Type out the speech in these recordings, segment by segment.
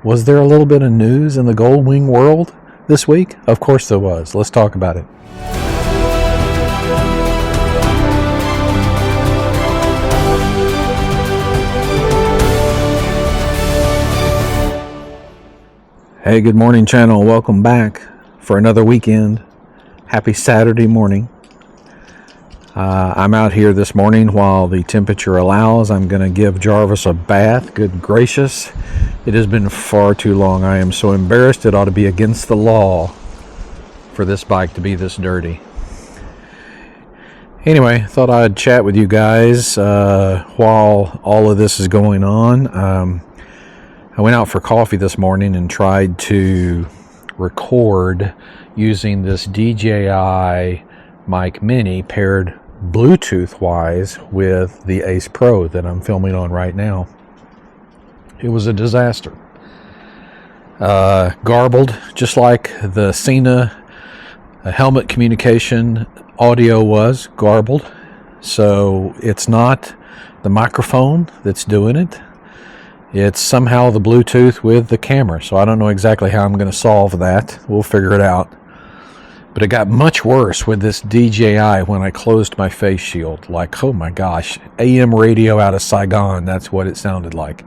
Was there a little bit of news in the Goldwing world this week? Of course there was. Let's talk about it. Hey, good morning, channel. Welcome back for another weekend. Happy Saturday morning. I'm out here this morning while the temperature allows. I'm going to give Jarvis a bath. Good gracious. It has been far too long. I am so embarrassed. It ought to be against the law for this bike to be this dirty. Anyway, thought I'd chat with you guys while all of this is going on. I went out for coffee this morning and tried to record using this DJI Mic Mini paired Bluetooth wise with the Ace Pro that I'm filming on right now. It was a disaster. Garbled, just like the Cena helmet communication audio was garbled. So it's not the microphone that's doing it. It's somehow the Bluetooth with the camera. So I don't know exactly how I'm going to solve that. We'll figure it out. But it got much worse with this DJI when I closed my face shield. Like, oh my gosh, AM radio out of Saigon. That's what it sounded like.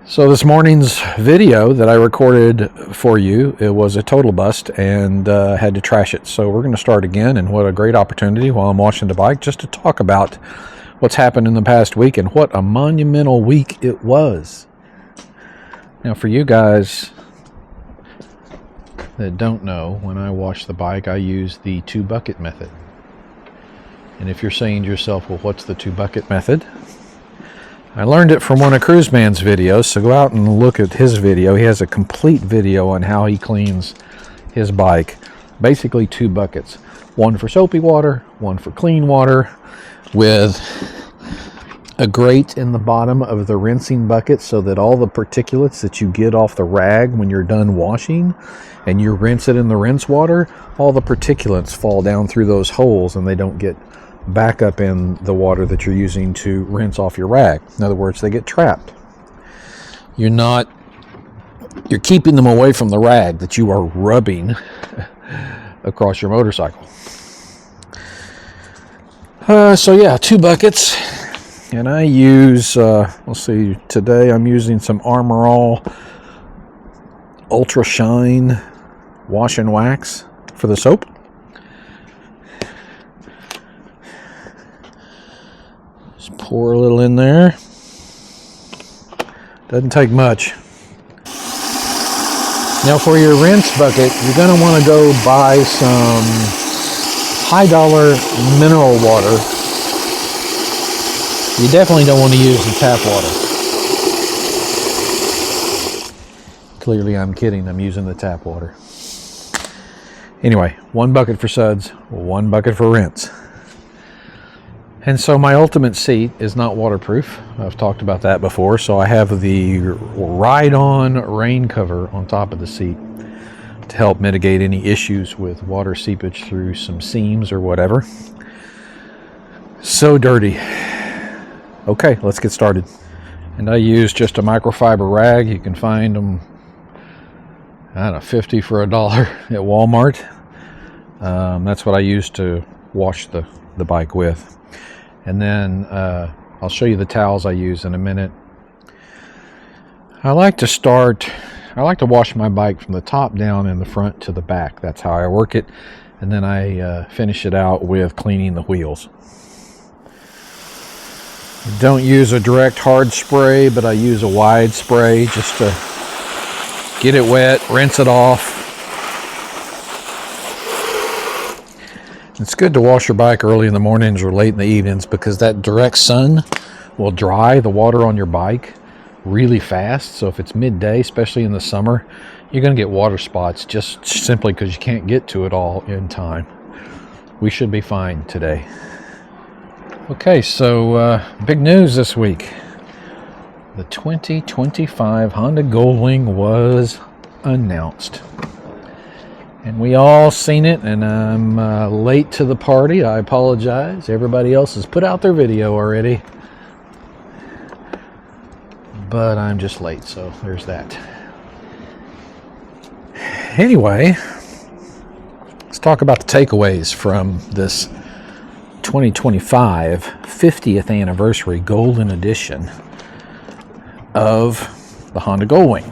So this morning's video that I recorded for you, it was a total bust and had to trash it. So we're going to start again, and what a great opportunity while I'm washing the bike just to talk about what's happened in the past week and what a monumental week it was. Now for you guys that don't know, when I wash the bike, I use the 2-bucket method. And if you're saying to yourself, well, what's the 2-bucket method? I learned it from one of Cruiseman's videos, so go out and look at his video. He has a complete video on how he cleans his bike. Basically 2 buckets. One for soapy water, one for clean water, with a grate in the bottom of the rinsing bucket so that all the particulates that you get off the rag when you're done washing and you rinse it in the rinse water, all the particulates fall down through those holes and they don't get back up in the water that you're using to rinse off your rag. In other words, they get trapped. You're keeping them away from the rag that you are rubbing across your motorcycle. So yeah, 2 buckets. And I use, let's see, today I'm using some Armor All Ultra Shine Wash and Wax for the soap. Just pour a little in there. Doesn't take much. Now for your rinse bucket, you're going to want to go buy some high-dollar mineral water. You definitely don't want to use the tap water. Clearly I'm kidding, I'm using the tap water. Anyway, 1 bucket for suds, 1 bucket for rinse. And so my ultimate seat is not waterproof. I've talked about that before. So I have the ride-on rain cover on top of the seat to help mitigate any issues with water seepage through some seams or whatever. So dirty. Okay, let's get started. And I use just a microfiber rag. You can find them, I don't know, 50 for $1 at Walmart. That's what I use to wash the bike with. And then I'll show you the towels I use in a minute. I like to wash my bike from the top down and the front to the back. That's how I work it. And then I finish it out with cleaning the wheels. Don't use a direct hard spray, but I use a wide spray just to get it wet, rinse it off. It's good to wash your bike early in the mornings or late in the evenings because that direct sun will dry the water on your bike really fast. So if it's midday, especially in the summer, you're going to get water spots just simply because you can't get to it all in time. We should be fine today. Okay, so big news this week. The 2025 Honda Goldwing was announced. And we all seen it, and I'm late to the party. I apologize. Everybody else has put out their video already. but I'm just late, so there's that. Anyway, let's talk about the takeaways from this 2025 50th anniversary Golden Edition of the Honda Goldwing.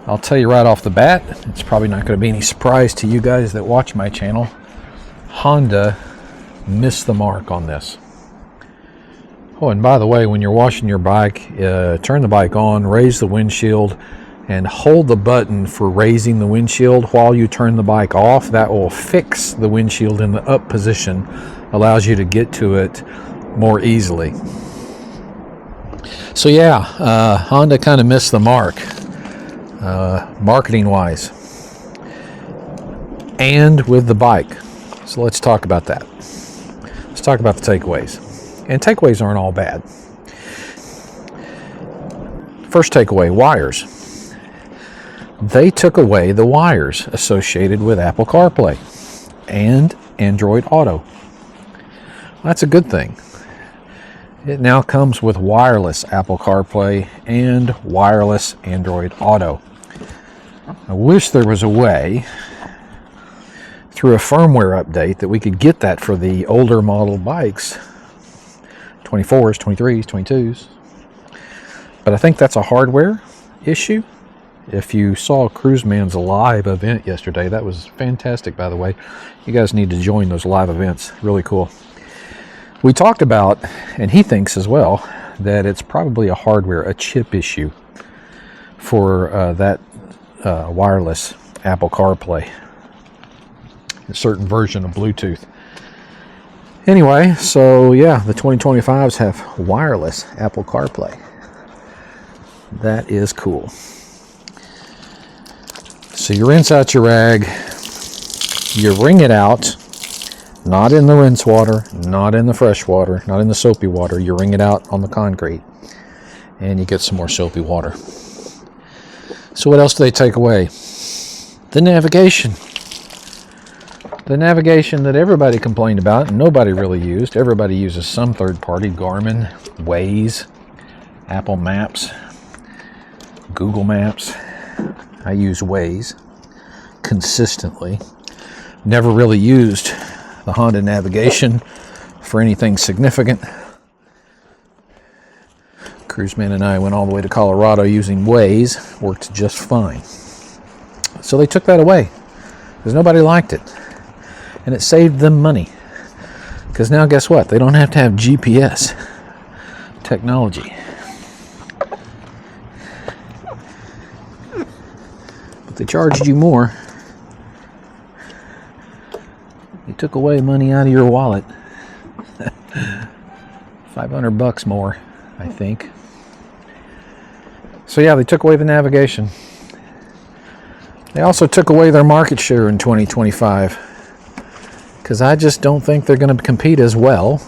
I'll tell you right off the bat, it's probably not going to be any surprise to you guys that watch my channel. Honda missed the mark on this. Oh, and by the way, when you're washing your bike, turn the bike on, raise the windshield, and hold the button for raising the windshield while you turn the bike off. That will fix the windshield in the up position, allows you to get to it more easily. So yeah, Honda kind of missed the mark, marketing wise, and with the bike. So let's talk about that. Let's talk about the takeaways. And takeaways aren't all bad. First takeaway, wires. They took away the wires associated with Apple CarPlay and Android Auto. That's a good thing. It now comes with wireless Apple CarPlay and wireless Android Auto. I wish there was a way through a firmware update that we could get that for the older model bikes, 24s, 23s, 22s. But I think that's a hardware issue. If you saw Cruiseman's live event yesterday, that was fantastic, by the way. You guys need to join those live events. Really cool. We talked about, and he thinks as well, that it's probably a hardware, a chip issue for that wireless Apple CarPlay, a certain version of Bluetooth. Anyway, so yeah, the 2025s have wireless Apple CarPlay. That is cool. So you rinse out your rag, you wring it out, not in the rinse water, not in the fresh water, not in the soapy water. You wring it out on the concrete, and you get some more soapy water. So what else do they take away? The navigation. The navigation that everybody complained about and nobody really used. Everybody uses some third party, Garmin, Waze, Apple Maps, Google Maps. I use Waze consistently. Never really used the Honda navigation for anything significant. Cruiseman and I went all the way to Colorado using Waze. Worked just fine. So they took that away because nobody liked it. And it saved them money. Because now guess what? They don't have to have GPS technology. But they charged you more. They took away money out of your wallet. $500 more, I think. So yeah, they took away the navigation. They also took away their market share in 2025. Because I just don't think they're going to compete as well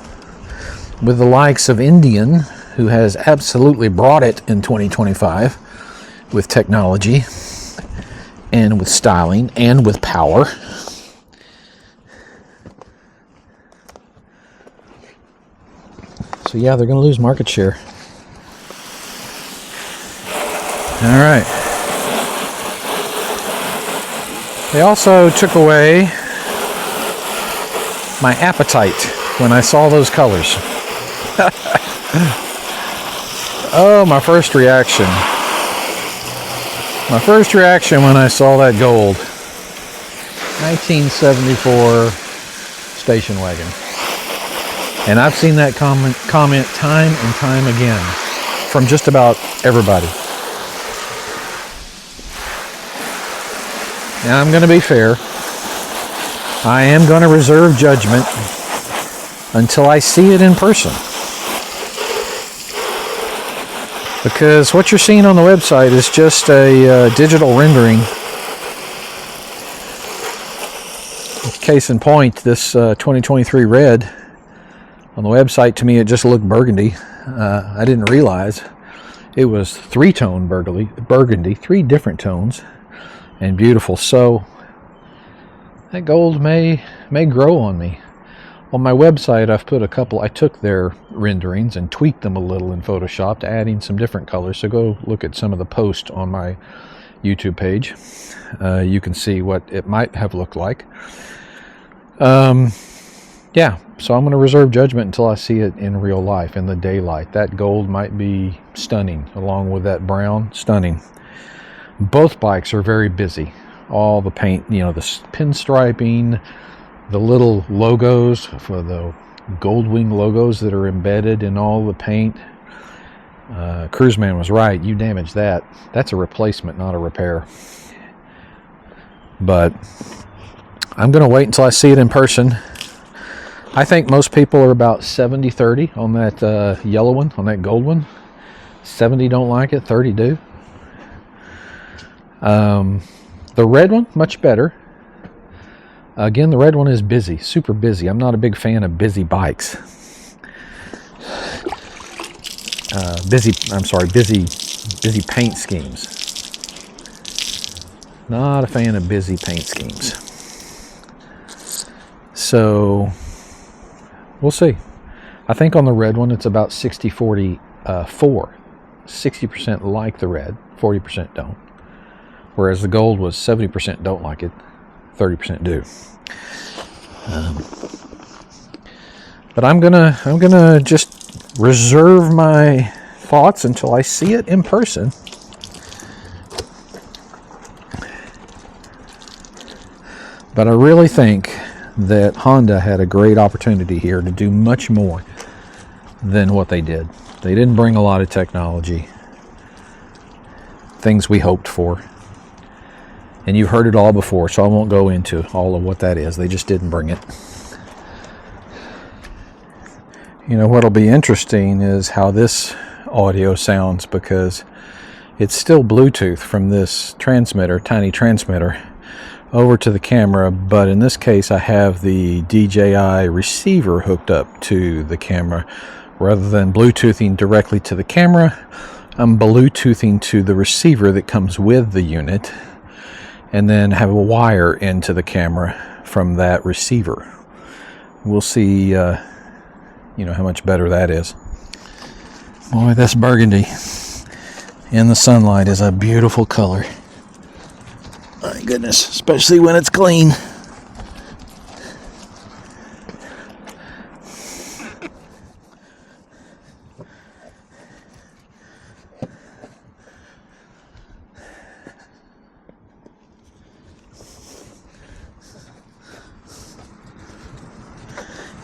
with the likes of Indian, who has absolutely brought it in 2025 with technology and with styling and with power. So yeah, they're going to lose market share. All right. They also took away my appetite when I saw those colors. Oh, my first reaction. My first reaction when I saw that gold 1974 station wagon. And I've seen that comment time and time again from just about everybody. Now I'm going to be fair. I am going to reserve judgment until I see it in person. Because what you're seeing on the website is just a digital rendering. Case in point, this 2023 red on the website, to me it just looked burgundy. I didn't realize it was three-tone burgundy, three different tones, and beautiful. So that gold may grow on me. On my website, I've put a couple. I took their renderings and tweaked them a little in Photoshop, adding some different colors. So go look at some of the posts on my YouTube page. You can see what it might have looked like. Yeah, so I'm going to reserve judgment until I see it in real life, in the daylight. That gold might be stunning, along with that brown, stunning. Both bikes are very busy. All the paint, you know, the pinstriping, the little logos for the Goldwing logos that are embedded in all the paint. Cruiseman was right. You damaged that. That's a replacement, not a repair. But I'm going to wait until I see it in person. I think most people are about 70-30 on that yellow one, on that gold one. 70 don't like it, 30 do. The red one, much better. Again, the red one is busy, super busy. I'm not a big fan of busy bikes. Busy paint schemes. Not a fan of busy paint schemes. So, we'll see. I think on the red one, it's about 60-40, 60% like the red, 40% don't. Whereas the gold was 70% don't like it, 30% do. But I'm gonna just reserve my thoughts until I see it in person. But I really think that Honda had a great opportunity here to do much more than what they did. They didn't bring a lot of technology, things we hoped for. And you've heard it all before, so I won't go into all of what that is. They just didn't bring it. You know, what'll be interesting is how this audio sounds, because it's still Bluetooth from this transmitter, tiny transmitter, over to the camera, but in this case I have the DJI receiver hooked up to the camera. Rather than Bluetoothing directly to the camera, I'm Bluetoothing to the receiver that comes with the unit, and then have a wire into the camera from that receiver. We'll see, you know, how much better that is. Boy, this burgundy in the sunlight is a beautiful color. My goodness, especially when it's clean.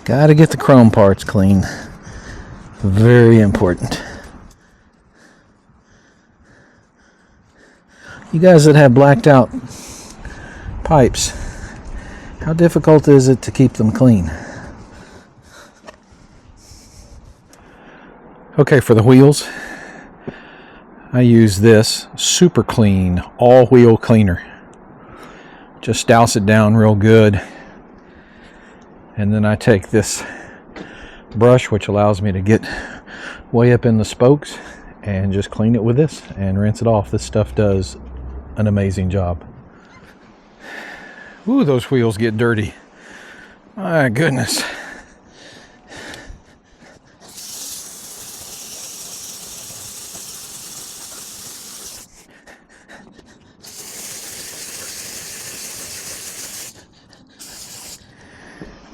Gotta get the chrome parts clean. Very important. You guys that have blacked out pipes, how difficult is it to keep them clean? Okay, for the wheels, I use this super clean all wheel cleaner. Just douse it down real good. And then I take this brush, which allows me to get way up in the spokes, and just clean it with this and rinse it off. This stuff does an amazing job. Ooh, those wheels get dirty. My goodness.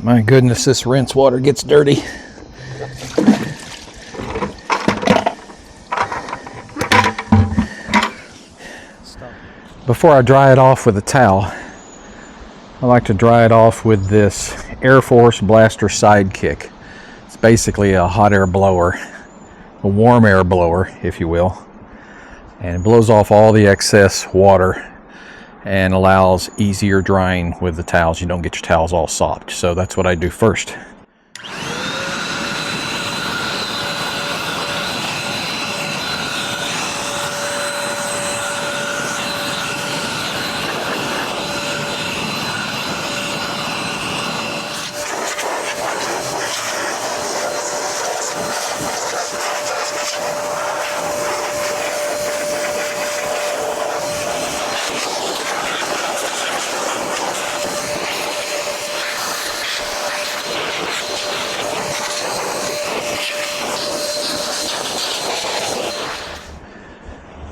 My goodness, this rinse water gets dirty. Before I dry it off with a towel, I like to dry it off with this Air Force Blaster Sidekick. It's basically a hot air blower, a warm air blower, if you will. And it blows off all the excess water and allows easier drying with the towels. You don't get your towels all sopped. So that's what I do first.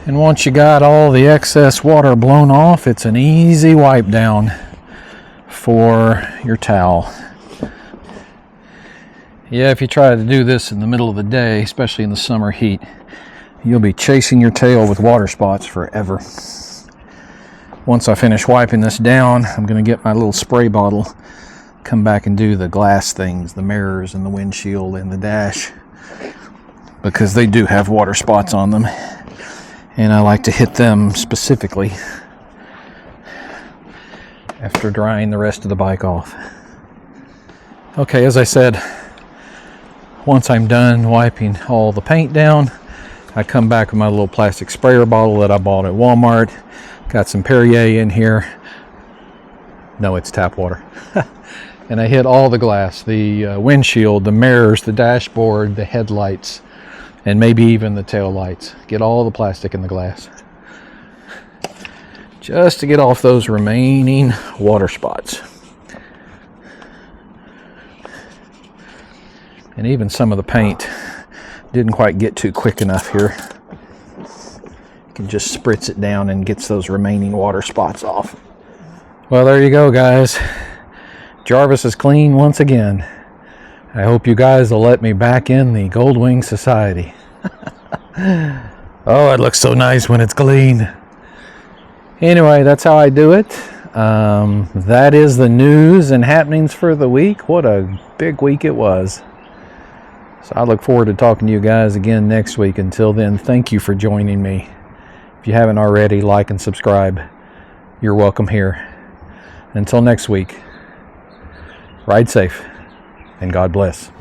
And once you got all the excess water blown off, it's an easy wipe down for your towel. Yeah, if you try to do this in the middle of the day, especially in the summer heat, you'll be chasing your tail with water spots forever. Once I finish wiping this down, I'm going to get my little spray bottle, come back and do the glass things, the mirrors and the windshield and the dash, because they do have water spots on them. And I like to hit them specifically after drying the rest of the bike off. Okay, as I said, once I'm done wiping all the paint down, I come back with my little plastic sprayer bottle that I bought at Walmart. Got some Perrier in here. No, it's tap water. And I hit all the glass, the windshield, the mirrors, the dashboard, the headlights, and maybe even the tail lights. Get all the plastic in the glass, just to get off those remaining water spots. And even some of the paint didn't quite get too quick enough here. You can just spritz it down and gets those remaining water spots off. Well, there you go, guys. Jarvis is clean once again. I hope you guys will let me back in the Goldwing Society. Oh, it looks so nice when it's clean. Anyway, that's how I do it. That is the news and happenings for the week. What a big week it was. So I look forward to talking to you guys again next week. Until then, thank you for joining me. If you haven't already, like and subscribe. You're welcome here. Until next week, ride safe and God bless.